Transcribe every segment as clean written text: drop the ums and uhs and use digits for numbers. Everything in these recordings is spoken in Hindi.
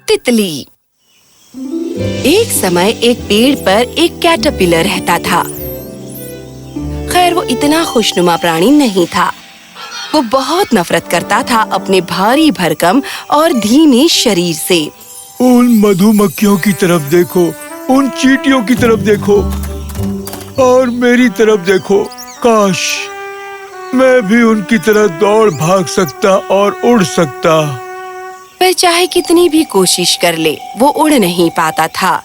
तितली। एक समय एक पेड़ पर एक कैटरपिलर रहता था। खैर वो इतना खुशनुमा प्राणी नहीं था। वो बहुत नफरत करता था अपने भारी भरकम और धीमे शरीर से। उन मधुमक्खियों की तरफ देखो, उन चींटियों की तरफ देखो और मेरी तरफ देखो। काश मैं भी उनकी तरह दौड़ भाग सकता और उड़ सकता। पर चाहे कितनी भी कोशिश कर ले, वो उड़ नहीं पाता था।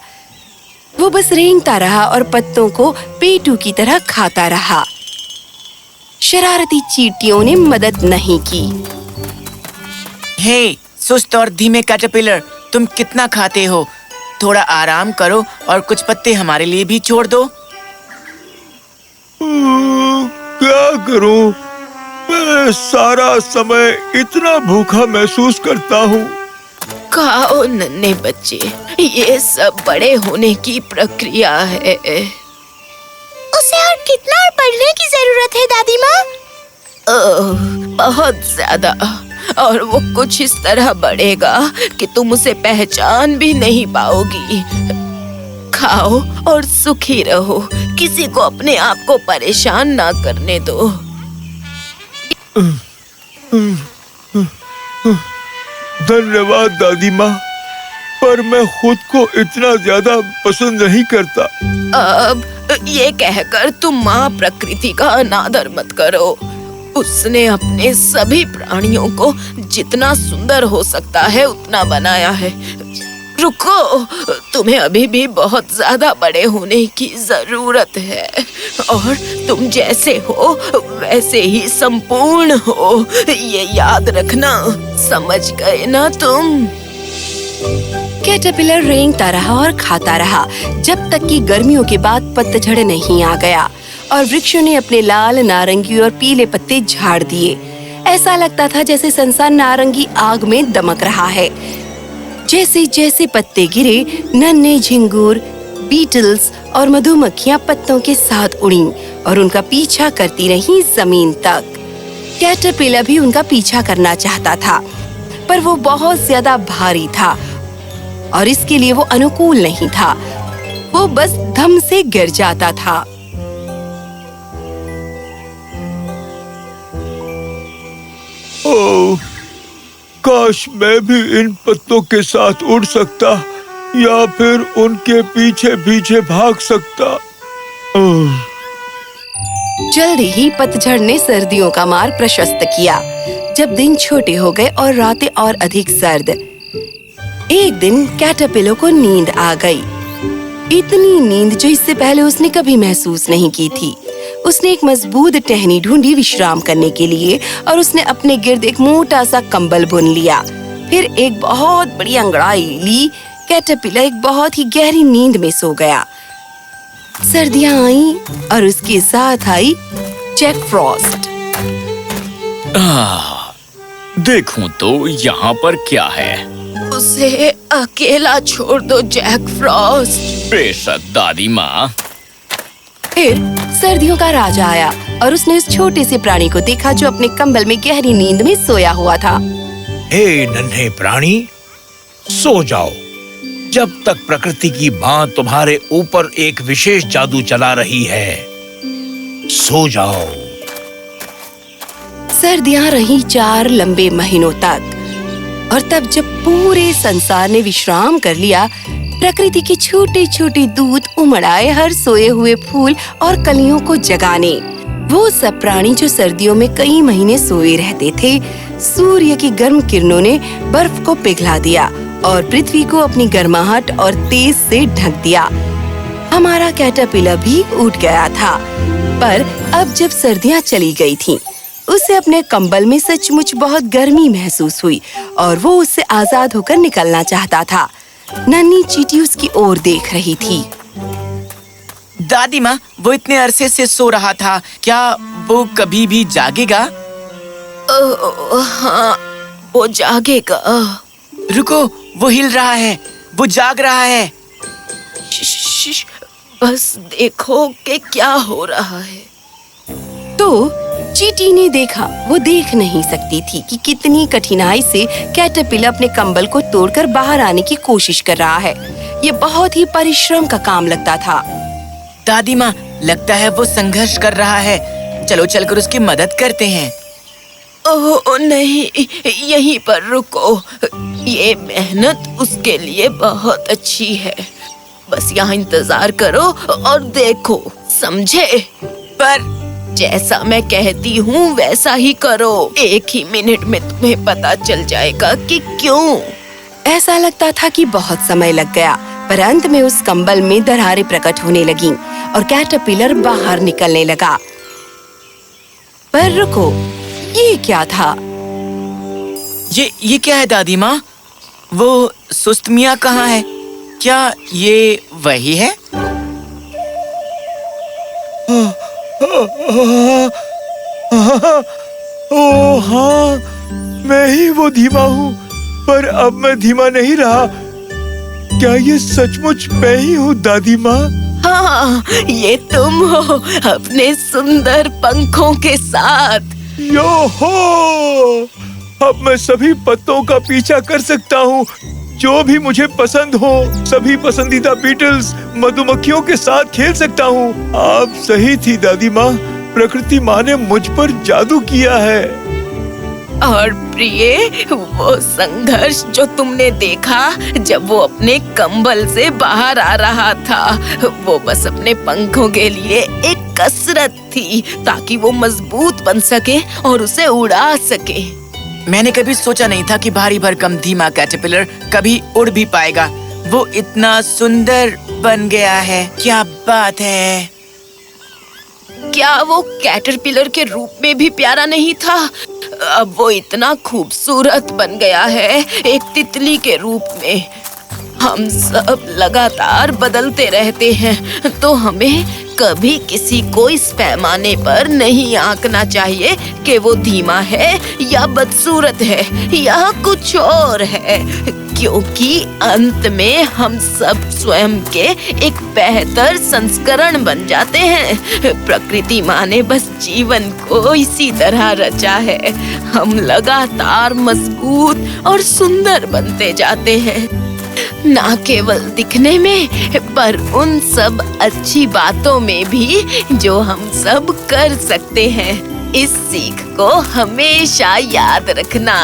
वो बस रेंगता रहा और पत्तों को पेटू की तरह खाता रहा। शरारती चींटियों ने मदद नहीं की। हे, सुस्त और धीमे कैटरपिलर, तुम कितना खाते हो? थोड़ा आराम करो और कुछ पत्ते हमारे लिए भी छोड़ दो। क्या करूं? मैं सारा समय इतना भूखा महसूस करता हूँ। खाओ नन्हे बच्चे, ये सब बड़े होने की प्रक्रिया है। उसे और कितना पढ़ने की जरूरत है दादी माँ? बहुत ज्यादा। और वो कुछ इस तरह बढ़ेगा कि तुम उसे पहचान भी नहीं पाओगी। खाओ और सुखी रहो, किसी को अपने आप को परेशान ना करने दो। धन्यवाद दादी माँ, पर मैं खुद को इतना ज्यादा पसंद नहीं करता। अब ये कहकर तुम माँ प्रकृति का अनादर मत करो। उसने अपने सभी प्राणियों को जितना सुंदर हो सकता है उतना बनाया है। रुको, तुम्हें अभी भी बहुत ज्यादा बड़े होने की जरूरत है और तुम जैसे हो वैसे ही संपूर्ण हो, ये याद रखना। समझ गए ना तुम? कैटरपिलर रेंगता रहा और खाता रहा जब तक कि गर्मियों के बाद पतझड़ नहीं आ गया और वृक्षों ने अपने लाल, नारंगी और पीले पत्ते झाड़ दिए। ऐसा लगता था जैसे संसार नारंगी आग में दमक रहा है। जैसे जैसे पत्ते गिरे, नन्हे झिंगुर, बीटल्स और मधुमक्खियां पत्तों के साथ उड़ीं और उनका पीछा करती रहीं जमीन तक। कैटरपिलर भी उनका पीछा करना चाहता था, पर वो बहुत ज्यादा भारी था और इसके लिए वो अनुकूल नहीं था। वो बस धम से गिर जाता था। ओह, काश मैं भी इन पत्तों के साथ उड़ सकता या फिर उनके पीछे पीछे भाग सकता। जल्दी ही पतझड़ ने सर्दियों का मार्ग प्रशस्त किया। जब दिन छोटे हो गए और रातें और अधिक सर्द, एक दिन कैटरपिलर को नींद आ गई। इतनी नींद जो इससे पहले उसने कभी महसूस नहीं की थी। उसने एक मजबूत टहनी ढूंढी विश्राम करने के लिए और उसने अपने गिर्द एक मोटा सा कंबल बुन लिया। फिर एक बहुत बड़ी अंगड़ाई ली। कैटरपिलर एक बहुत ही गहरी नींद में सो गया। सर्दियां आईं और उसके साथ आई जैक फ्रॉस्ट। देखूं तो यहाँ पर क्या है? उसे अकेला छोड़ दो जैक फ्रॉस्ट। बेशक दादी माँ। फिर सर्दियों का राजा आया और उसने उस छोटे से प्राणी को देखा जो अपने कंबल में गहरी नींद में सोया हुआ था। हे नन्हे प्राणी, सो जाओ जब तक प्रकृति की माँ तुम्हारे ऊपर एक विशेष जादू चला रही है। सो जाओ। सर्दियां रही 4 लंबे महीनों तक और तब जब पूरे संसार ने विश्राम कर लिया, प्रकृति के छोटे छोटे दूत उमड़ आए हर सोए हुए फूल और कलियों को जगाने। वो सब प्राणी जो सर्दियों में कई महीने सोए रहते थे, सूर्य की गर्म किरणों ने बर्फ को पिघला दिया और पृथ्वी को अपनी गर्माहट और तेज से ढक दिया। हमारा कैटरपिलर भी उठ गया था, पर अब जब सर्दियां चली गई थीं, उसे अपने कंबल में सचमुच बहुत गर्मी महसूस हुई और वो उससे आजाद होकर निकलना चाहता था। नन्ही चींटी उसकी ओर देख रही थी। दादी माँ, वो इतने अरसे से सो रहा था, क्या वो कभी भी जागेगा? हाँ, वो जागेगा। रुको, वो हिल रहा है, वो जाग रहा है। बस देखो कि क्या हो रहा है। तो चींटी ने देखा, वो देख नहीं सकती थी कि कितनी कठिनाई से कैटरपिलर अपने कंबल को तोड़कर बाहर आने की कोशिश कर रहा है। ये बहुत ही परिश्रम का काम लगता था। दादी माँ, लगता है वो संघर्ष कर रहा है। चलो चलकर उसकी मदद करते हैं। ओह नहीं, यहीं पर रुको। ये मेहनत उसके लिए बहुत अच्छी है। बस यहाँ इंतजार करो और देखो, समझे? पर जैसा मैं कहती हूँ वैसा ही करो। 1 ही मिनट में तुम्हें पता चल जाएगा कि क्यों। ऐसा लगता था कि बहुत समय लग गया, पर अंत में उस कंबल में दरारें प्रकट होने लगीं और कैटरपिलर बाहर निकलने लगा। पर रुको, ये क्या था? ये क्या है दादी माँ? वो सुस्त मियाँ कहाँ है? क्या ये वही है? ओह हाँ, मैं ही वो धीमा हूँ, पर अब मैं धीमा नहीं रहा। क्या ये सचमुच मैं ही हूँ दादी माँ? हाँ, ये तुम हो अपने सुंदर पंखों के साथ। यो हो! अब मैं सभी पत्तों का पीछा कर सकता हूँ, जो भी मुझे पसंद हो। सभी पसंदीदा बीटल्स, मधुमक्खियों के साथ खेल सकता हूँ। आप सही थी दादी माँ, प्रकृति माँ ने मुझ पर जादू किया है। और प्रिय, वो संघर्ष जो तुमने देखा जब वो अपने कंबल से बाहर आ रहा था, वो बस अपने पंखों के लिए एक कसरत थी, ताकि वो मजबूत बन सके और उसे उड़ा सके। मैंने कभी सोचा नहीं था कि भारी भरकम धीमा कैटरपिलर कभी उड़ भी पाएगा। वो इतना सुंदर बन गया है। क्या बात है! क्या वो कैटरपिलर के रूप में भी प्यारा नहीं था? अब वो इतना खूबसूरत बन गया है, एक तितली के रूप में। हम सब लगातार बदलते रहते हैं, तो हमें कभी किसी को इस पैमाने पर नहीं आंकना चाहिए कि वो धीमा है या बदसूरत है या कुछ और है, क्योंकि अंत में हम सब स्वयं के एक बेहतर संस्करण बन जाते हैं। प्रकृति माँ ने बस जीवन को इसी तरह रचा है। हम लगातार मजबूत और सुंदर बनते जाते हैं, ना केवल दिखने में, पर उन सब अच्छी बातों में भी जो हम सब कर सकते हैं। इस सीख को हमेशा याद रखना।